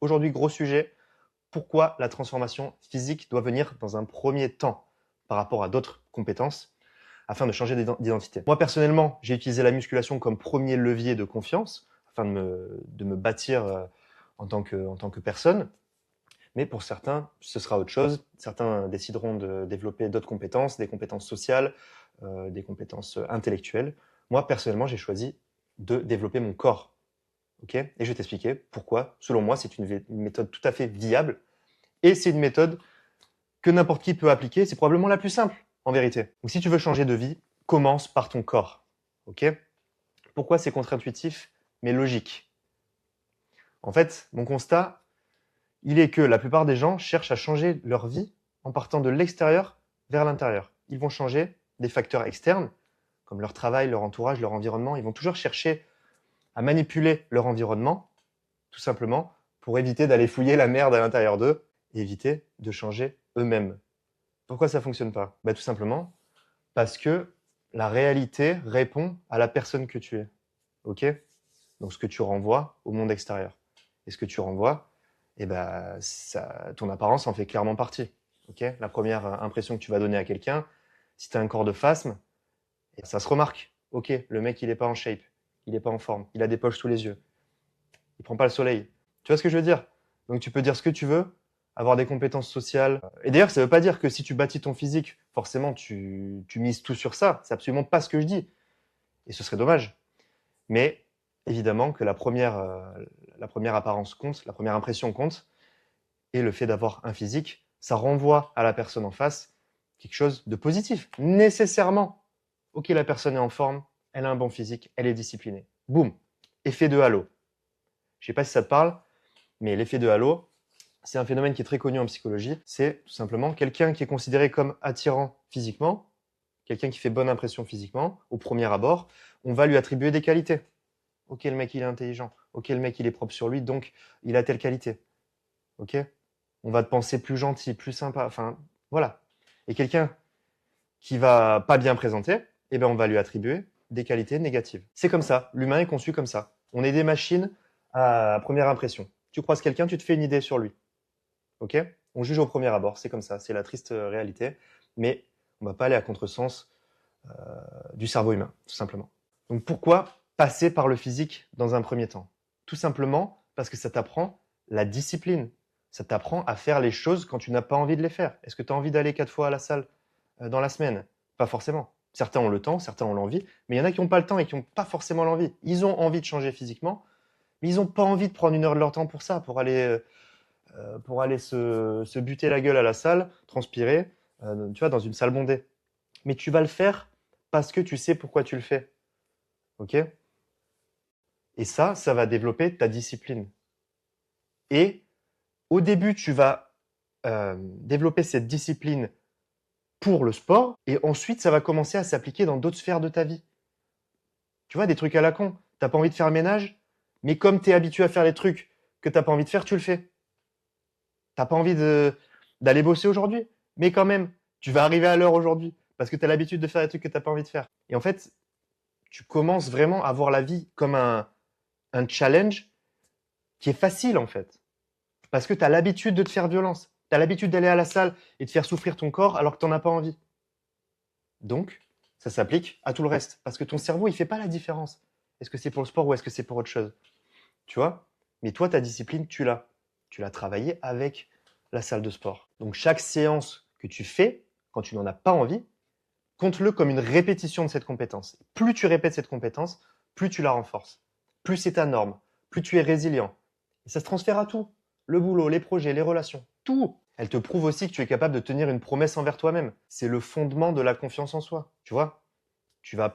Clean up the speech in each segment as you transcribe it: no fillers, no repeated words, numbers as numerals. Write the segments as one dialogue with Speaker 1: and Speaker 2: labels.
Speaker 1: Aujourd'hui, gros sujet, pourquoi la transformation physique doit venir dans un premier temps par rapport à d'autres compétences afin de changer d'identité. Moi, personnellement, j'ai utilisé la musculation comme premier levier de confiance afin de me bâtir en tant que personne. Mais pour certains, ce sera autre chose. Certains décideront de développer d'autres compétences, des compétences sociales, des compétences intellectuelles. Moi, personnellement, j'ai choisi de développer mon corps. Okay, et je vais t'expliquer pourquoi, selon moi, c'est une méthode tout à fait viable. Et c'est une méthode que n'importe qui peut appliquer. C'est probablement la plus simple, en vérité. Donc, si tu veux changer de vie, commence par ton corps. Okay, pourquoi c'est contre-intuitif, mais logique? En fait, mon constat, il est que la plupart des gens cherchent à changer leur vie en partant de l'extérieur vers l'intérieur. Ils vont changer des facteurs externes, comme leur travail, leur entourage, leur environnement. Ils vont toujours chercher à manipuler leur environnement, tout simplement, pour éviter d'aller fouiller la merde à l'intérieur d'eux et éviter de changer eux-mêmes. Pourquoi ça ne fonctionne pas? Tout simplement parce que la réalité répond à la personne que tu es. Ok? Donc ce que tu renvoies au monde extérieur. Et ce que tu renvoies, ton apparence en fait clairement partie. Okay, la première impression que tu vas donner à quelqu'un, si tu as un corps de phasme, ça se remarque. Ok, le mec il est pas en shape, il est pas en forme, il a des poches sous les yeux, il prend pas le soleil. Tu vois ce que je veux dire? Donc tu peux dire ce que tu veux, avoir des compétences sociales. Et d'ailleurs, ça veut pas dire que si tu bâtis ton physique, forcément tu mises tout sur ça. C'est absolument pas ce que je dis. Et ce serait dommage. Mais évidemment que la première apparence compte, la première impression compte. Et le fait d'avoir un physique, ça renvoie à la personne en face quelque chose de positif, nécessairement. Ok, la personne est en forme, elle a un bon physique, elle est disciplinée. Boum, effet de halo. Je sais pas si ça te parle, mais l'effet de halo, c'est un phénomène qui est très connu en psychologie. C'est tout simplement quelqu'un qui est considéré comme attirant physiquement, quelqu'un qui fait bonne impression physiquement, au premier abord, on va lui attribuer des qualités. Ok, le mec il est intelligent. Ok, le mec il est propre sur lui, donc il a telle qualité. Ok, on va te penser plus gentil, plus sympa, enfin voilà. Et quelqu'un qui va pas bien présenter, on va lui attribuer des qualités négatives. C'est comme ça, l'humain est conçu comme ça. On est des machines à première impression. Tu croises quelqu'un, tu te fais une idée sur lui. Ok? On juge au premier abord, c'est comme ça, c'est la triste réalité, mais on va pas aller à contresens du cerveau humain, tout simplement. Donc pourquoi passer par le physique dans un premier temps? Tout simplement parce que ça t'apprend la discipline. Ça t'apprend à faire les choses quand tu n'as pas envie de les faire. Est-ce que tu as envie d'aller 4 fois à la salle dans la semaine? Pas forcément. Certains ont le temps, certains ont l'envie, mais il y en a qui n'ont pas le temps et qui n'ont pas forcément l'envie. Ils ont envie de changer physiquement, mais ils n'ont pas envie de prendre 1 heure de leur temps pour ça, pour aller se buter la gueule à la salle, transpirer, tu vois, dans une salle bondée. Mais tu vas le faire parce que tu sais pourquoi tu le fais. Ok? Et ça va développer ta discipline. Et au début, tu vas développer cette discipline pour le sport, et ensuite, ça va commencer à s'appliquer dans d'autres sphères de ta vie. Tu vois, des trucs à la con. T'as pas envie de faire le ménage, mais comme tu es habitué à faire les trucs que t'as pas envie de faire, tu le fais. T'as pas envie d'aller bosser aujourd'hui, mais quand même, tu vas arriver à l'heure aujourd'hui, parce que tu as l'habitude de faire les trucs que t'as pas envie de faire. Et en fait, tu commences vraiment à voir la vie comme un challenge qui est facile, en fait. Parce que tu as l'habitude de te faire violence. Tu as l'habitude d'aller à la salle et de faire souffrir ton corps alors que tu n'en as pas envie. Donc, ça s'applique à tout le reste. Parce que ton cerveau, il ne fait pas la différence. Est-ce que c'est pour le sport ou est-ce que c'est pour autre chose? Tu vois? Mais toi, ta discipline, tu l'as. Tu l'as travaillée avec la salle de sport. Donc, chaque séance que tu fais, quand tu n'en as pas envie, compte-le comme une répétition de cette compétence. Plus tu répètes cette compétence, plus tu la renforces. Plus c'est ta norme. Plus tu es résilient. Et ça se transfère à tout. Le boulot, les projets, les relations, tout. Elle te prouve aussi que tu es capable de tenir une promesse envers toi-même. C'est le fondement de la confiance en soi. Tu vois? Tu vas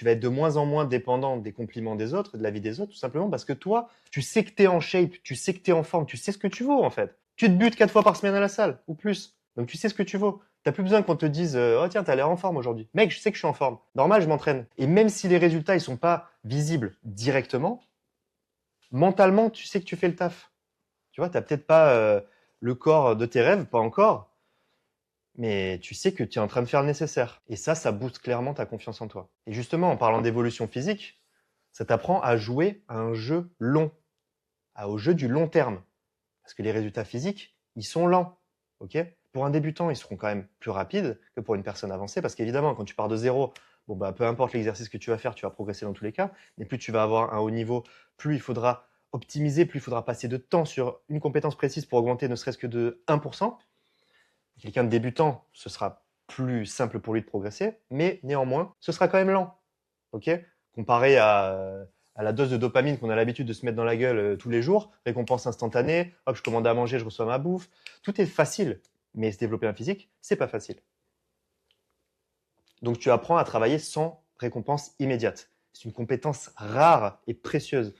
Speaker 1: être de moins en moins dépendant des compliments des autres, de la vie des autres, tout simplement parce que toi, tu sais que tu es en shape, tu sais que tu es en forme, tu sais ce que tu vaux en fait. Tu te butes 4 fois par semaine à la salle, ou plus. Donc tu sais ce que tu vaux. T'as plus besoin qu'on te dise oh tiens, t'as l'air en forme aujourd'hui. Mec, je sais que je suis en forme. Normal, je m'entraîne. Et même si les résultats ils sont pas visibles directement, mentalement, tu sais que tu fais le taf. Tu vois, t'as peut-être pas le corps de tes rêves, pas encore, mais tu sais que tu es en train de faire le nécessaire. Et ça booste clairement ta confiance en toi. Et justement, en parlant d'évolution physique, ça t'apprend à jouer à un jeu long, au jeu du long terme. Parce que les résultats physiques, ils sont lents. Ok? Pour un débutant, ils seront quand même plus rapides que pour une personne avancée. Parce qu'évidemment, quand tu pars de zéro, bon, bah, peu importe l'exercice que tu vas faire, tu vas progresser dans tous les cas. Mais plus tu vas avoir un haut niveau, plus il faudra optimiser, plus il faudra passer de temps sur une compétence précise pour augmenter ne serait-ce que de 1%. Quelqu'un de débutant, ce sera plus simple pour lui de progresser, mais néanmoins, ce sera quand même lent. Ok? Comparé à la dose de dopamine qu'on a l'habitude de se mettre dans la gueule tous les jours, récompense instantanée, hop, je commande à manger, je reçois ma bouffe. Tout est facile, mais se développer un physique, c'est pas facile. Donc tu apprends à travailler sans récompense immédiate. C'est une compétence rare et précieuse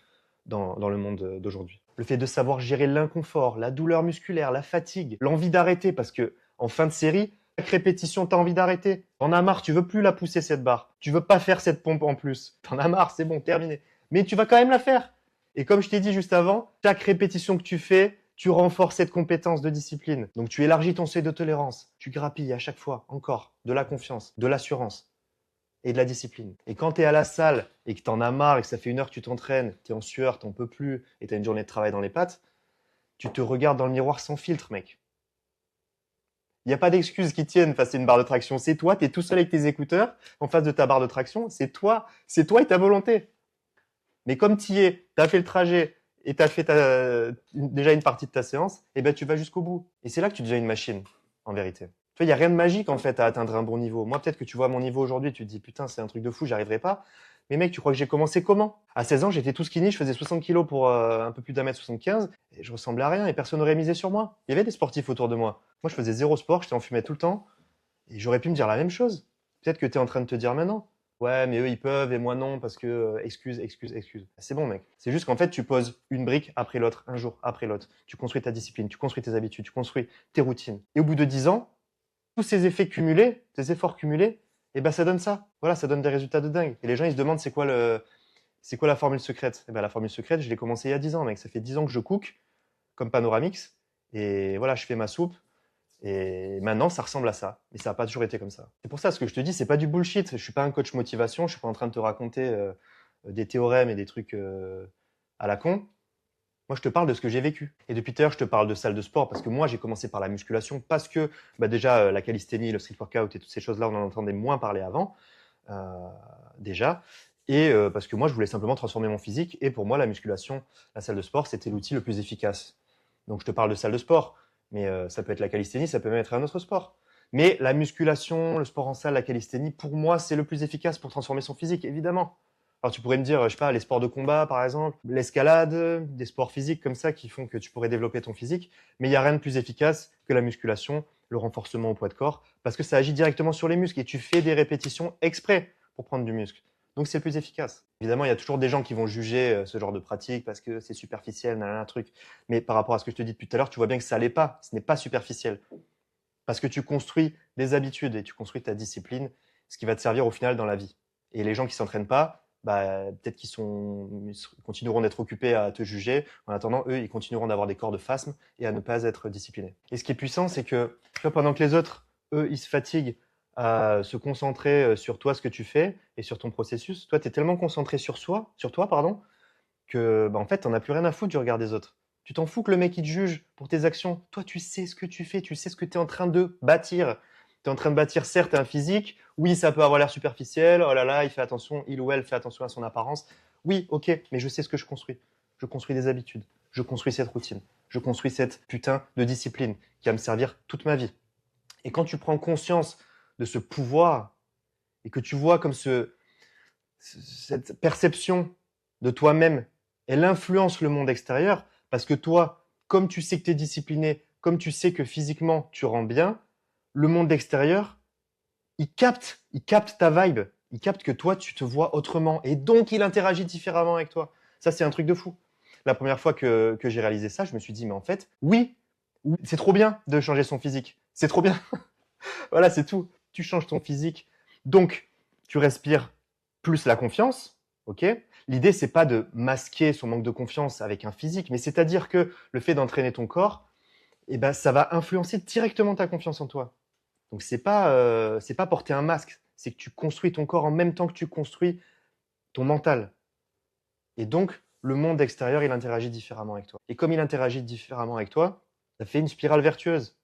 Speaker 1: dans le monde d'aujourd'hui. Le fait de savoir gérer l'inconfort, la douleur musculaire, la fatigue, l'envie d'arrêter, parce que en fin de série, chaque répétition, t'as envie d'arrêter. T'en as marre, tu veux plus la pousser cette barre. Tu veux pas faire cette pompe en plus. T'en as marre, c'est bon, terminé. Mais tu vas quand même la faire. Et comme je t'ai dit juste avant, chaque répétition que tu fais, tu renforces cette compétence de discipline. Donc tu élargis ton seuil de tolérance. Tu grappilles à chaque fois, encore, de la confiance, de l'assurance et de la discipline. Et quand tu es à la salle et que tu en as marre et que ça fait 1 heure que tu t'entraînes, tu es en sueur, tu n'en peux plus et tu as une journée de travail dans les pattes, tu te regardes dans le miroir sans filtre, mec. Il n'y a pas d'excuses qui tiennent face à une barre de traction. C'est toi, tu es tout seul avec tes écouteurs en face de ta barre de traction. C'est toi et ta volonté. Mais comme tu y es, tu as fait le trajet et tu as fait déjà une partie de ta séance, et ben tu vas jusqu'au bout. Et c'est là que tu deviens une machine, en vérité. Tu vois, il n'y a rien de magique en fait à atteindre un bon niveau. Moi, peut-être que tu vois mon niveau aujourd'hui, tu te dis putain, c'est un truc de fou, j'y arriverai pas. Mais mec, tu crois que j'ai commencé comment? À 16 ans, j'étais tout skinny, je faisais 60 kilos pour un peu plus d'1m75 et je ressemblais à rien et personne n'aurait misé sur moi. Il y avait des sportifs autour de moi. Moi, je faisais zéro sport, j'étais en fumée tout le temps et j'aurais pu me dire la même chose. Peut-être que tu es en train de te dire maintenant. Ouais, mais eux, ils peuvent et moi non parce que excuse, excuse, excuse. C'est bon, mec. C'est juste qu'en fait, tu poses une brique après l'autre, un jour après l'autre. Tu construis ta discipline, tu construis tes habitudes, tu construis tes routines. Et au bout de 10 ans, tous ces effets cumulés, ces efforts cumulés, et ben ça donne ça. Voilà, ça donne des résultats de dingue. Et les gens, ils se demandent c'est quoi la formule secrète? Et ben la formule secrète, je l'ai commencé il y a 10 ans, mec. Ça fait 10 ans que je cook comme Panoramix. Et voilà, je fais ma soupe. Et maintenant, ça ressemble à ça. Mais ça n'a pas toujours été comme ça. C'est pour ça, ce que je te dis, c'est pas du bullshit. Je suis pas un coach motivation. Je suis pas en train de te raconter des théorèmes et des trucs à la con. Moi, je te parle de ce que j'ai vécu. Et depuis tout à l'heure, je te parle de salle de sport parce que moi, j'ai commencé par la musculation parce que bah déjà, la calisthénie, le street workout et toutes ces choses-là, on en entendait moins parler avant, déjà. Et parce que moi, je voulais simplement transformer mon physique. Et pour moi, la musculation, la salle de sport, c'était l'outil le plus efficace. Donc, je te parle de salle de sport. Mais ça peut être la calisthénie, ça peut même être un autre sport. Mais la musculation, le sport en salle, la calisthénie, pour moi, c'est le plus efficace pour transformer son physique, évidemment. Alors tu pourrais me dire, je sais pas, les sports de combat par exemple, l'escalade, des sports physiques comme ça qui font que tu pourrais développer ton physique, mais il n'y a rien de plus efficace que la musculation, le renforcement au poids de corps, parce que ça agit directement sur les muscles et tu fais des répétitions exprès pour prendre du muscle. Donc c'est le plus efficace. Évidemment, il y a toujours des gens qui vont juger ce genre de pratique parce que c'est superficiel, nanana, truc. Mais par rapport à ce que je te dis depuis tout à l'heure, tu vois bien que ça l'est pas. Ce n'est pas superficiel. Parce que tu construis des habitudes et tu construis ta discipline, ce qui va te servir au final dans la vie. Et les gens qui s'entraînent pas, bah, peut-être ils continueront d'être occupés à te juger. En attendant, eux, ils continueront d'avoir des corps de phasme et à ne pas être disciplinés. Et ce qui est puissant, c'est que tu vois, pendant que les autres, eux, ils se fatiguent à se concentrer sur toi, ce que tu fais et sur ton processus, toi, tu es tellement concentré sur toi, pardon, que bah, en fait, t'en as plus rien à foutre du regard des autres. Tu t'en fous que le mec il te juge pour tes actions. Toi, tu sais ce que tu fais, tu sais ce que tu es en train de bâtir. Tu es en train de bâtir certes un physique. Oui, ça peut avoir l'air superficiel. Oh là là, il fait attention, il ou elle fait attention à son apparence. Oui, ok, mais je sais ce que je construis. Je construis des habitudes. Je construis cette routine. Je construis cette putain de discipline qui va me servir toute ma vie. Et quand tu prends conscience de ce pouvoir et que tu vois comme cette perception de toi-même, elle influence le monde extérieur parce que toi, comme tu sais que tu es discipliné, comme tu sais que physiquement tu rends bien, le monde extérieur, il capte ta vibe, il capte que toi tu te vois autrement et donc il interagit différemment avec toi. Ça, c'est un truc de fou. La première fois que j'ai réalisé ça, je me suis dit, mais en fait, oui, c'est trop bien de changer son physique. C'est trop bien. Voilà, c'est tout. Tu changes ton physique. Donc, tu respires plus la confiance. Ok. L'idée, c'est pas de masquer son manque de confiance avec un physique, mais c'est-à-dire que le fait d'entraîner ton corps, eh ben, ça va influencer directement ta confiance en toi. Donc, c'est pas porter un masque, c'est que tu construis ton corps en même temps que tu construis ton mental. Et donc, le monde extérieur, il interagit différemment avec toi. Et comme il interagit différemment avec toi, ça fait une spirale vertueuse.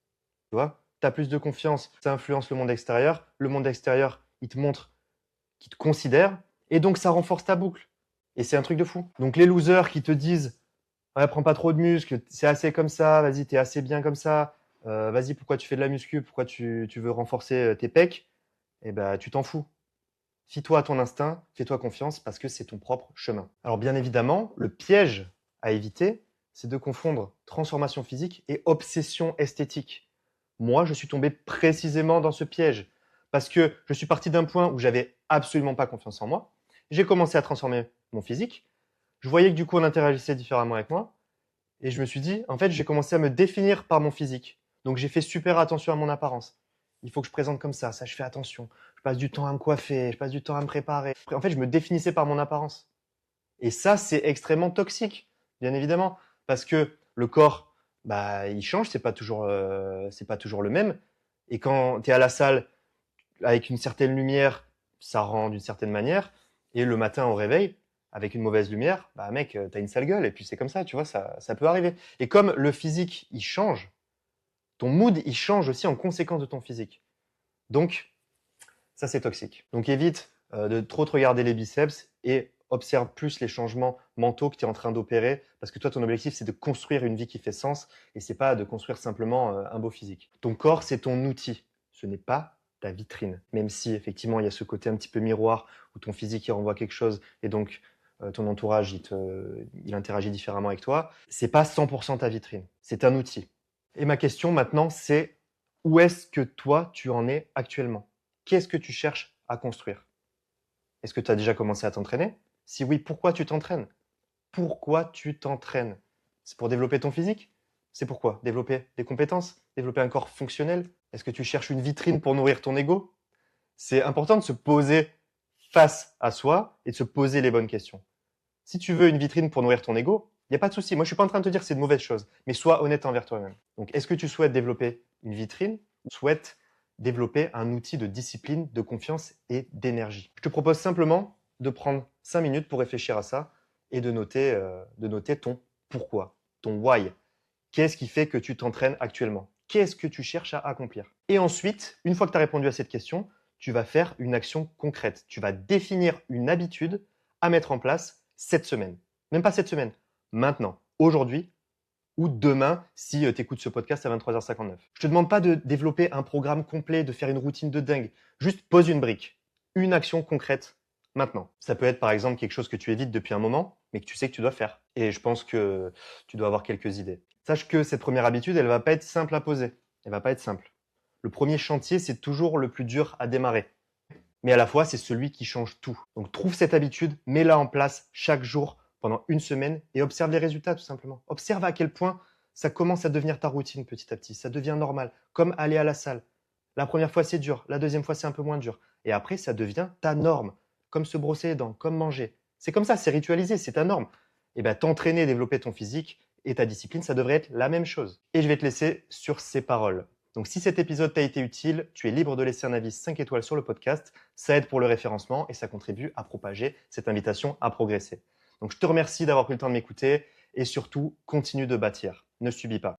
Speaker 1: Tu vois, tu as plus de confiance, ça influence le monde extérieur. Le monde extérieur, il te montre qu'il te considère. Et donc, ça renforce ta boucle. Et c'est un truc de fou. Donc, les losers qui te disent ouais, prends pas trop de muscles, c'est assez comme ça, vas-y, t'es assez bien comme ça, vas-y, pourquoi tu fais de la muscu, pourquoi tu veux renforcer tes pecs, eh ben, tu t'en fous. Fie-toi à ton instinct, fais-toi confiance parce que c'est ton propre chemin. Alors bien évidemment, le piège à éviter, c'est de confondre transformation physique et obsession esthétique. Moi, je suis tombé précisément dans ce piège parce que je suis parti d'un point où j'avais absolument pas confiance en moi. J'ai commencé à transformer mon physique. Je voyais que du coup, on interagissait différemment avec moi. Et je me suis dit, en fait, j'ai commencé à me définir par mon physique. Donc j'ai fait super attention à mon apparence. Il faut que je présente comme ça je fais attention. Je passe du temps à me coiffer, je passe du temps à me préparer. En fait, je me définissais par mon apparence. Et ça, c'est extrêmement toxique, bien évidemment, parce que le corps, bah, il change, c'est pas toujours le même. Et quand tu es à la salle avec une certaine lumière, ça rend d'une certaine manière. Et le matin au réveil, avec une mauvaise lumière, bah mec, t'as une sale gueule. Et puis c'est comme ça, tu vois, ça peut arriver. Et comme le physique, il change, ton mood, il change aussi en conséquence de ton physique. Donc, ça, c'est toxique. Donc, évite de trop te regarder les biceps et observe plus les changements mentaux que tu es en train d'opérer parce que toi, ton objectif, c'est de construire une vie qui fait sens et c'est pas de construire simplement un beau physique. Ton corps, c'est ton outil. Ce n'est pas ta vitrine. Même si, effectivement, il y a ce côté un petit peu miroir où ton physique, il renvoie quelque chose et donc ton entourage, il interagit différemment avec toi. C'est pas 100% ta vitrine. C'est un outil. Et ma question maintenant, c'est où est-ce que toi, tu en es actuellement? Qu'est-ce que tu cherches à construire? Est-ce que tu as déjà commencé à t'entraîner? Si oui, pourquoi tu t'entraînes? Pourquoi tu t'entraînes? C'est pour développer ton physique? C'est pourquoi? Développer des compétences? Développer un corps fonctionnel? Est-ce que tu cherches une vitrine pour nourrir ton ego? C'est important de se poser face à soi et de se poser les bonnes questions. Si tu veux une vitrine pour nourrir ton ego, il n'y a pas de souci. Moi, je suis pas en train de te dire que c'est de mauvaises choses, mais sois honnête envers toi-même. Donc, est-ce que tu souhaites développer une vitrine ou souhaites développer un outil de discipline, de confiance et d'énergie? Je te propose simplement de prendre 5 minutes pour réfléchir à ça et de noter ton pourquoi, ton why. Qu'est-ce qui fait que tu t'entraînes actuellement? Qu'est-ce que tu cherches à accomplir? Et ensuite, une fois que tu as répondu à cette question, tu vas faire une action concrète. Tu vas définir une habitude à mettre en place cette semaine. Même pas cette semaine, maintenant, aujourd'hui ou demain si tu écoutes ce podcast à 23h59. Je te demande pas de développer un programme complet, de faire une routine de dingue. Juste pose une brique, une action concrète maintenant. Ça peut être par exemple quelque chose que tu évites depuis un moment, mais que tu sais que tu dois faire. Et je pense que tu dois avoir quelques idées. Sache que cette première habitude, elle va pas être simple à poser. Elle va pas être simple. Le premier chantier, c'est toujours le plus dur à démarrer. Mais à la fois, c'est celui qui change tout. Donc trouve cette habitude, mets-la en place chaque jour pendant une semaine et observe les résultats tout simplement. Observe à quel point ça commence à devenir ta routine petit à petit. Ça devient normal, comme aller à la salle. La première fois, c'est dur. La deuxième fois, c'est un peu moins dur. Et après, ça devient ta norme, comme se brosser les dents, comme manger. C'est comme ça, c'est ritualisé, c'est ta norme. Et bien, t'entraîner, développer ton physique et ta discipline, ça devrait être la même chose. Et je vais te laisser sur ces paroles. Donc si cet épisode t'a été utile, tu es libre de laisser un avis 5 étoiles sur le podcast. Ça aide pour le référencement et ça contribue à propager cette invitation à progresser. Donc je te remercie d'avoir pris le temps de m'écouter et surtout, continue de bâtir. Ne subis pas.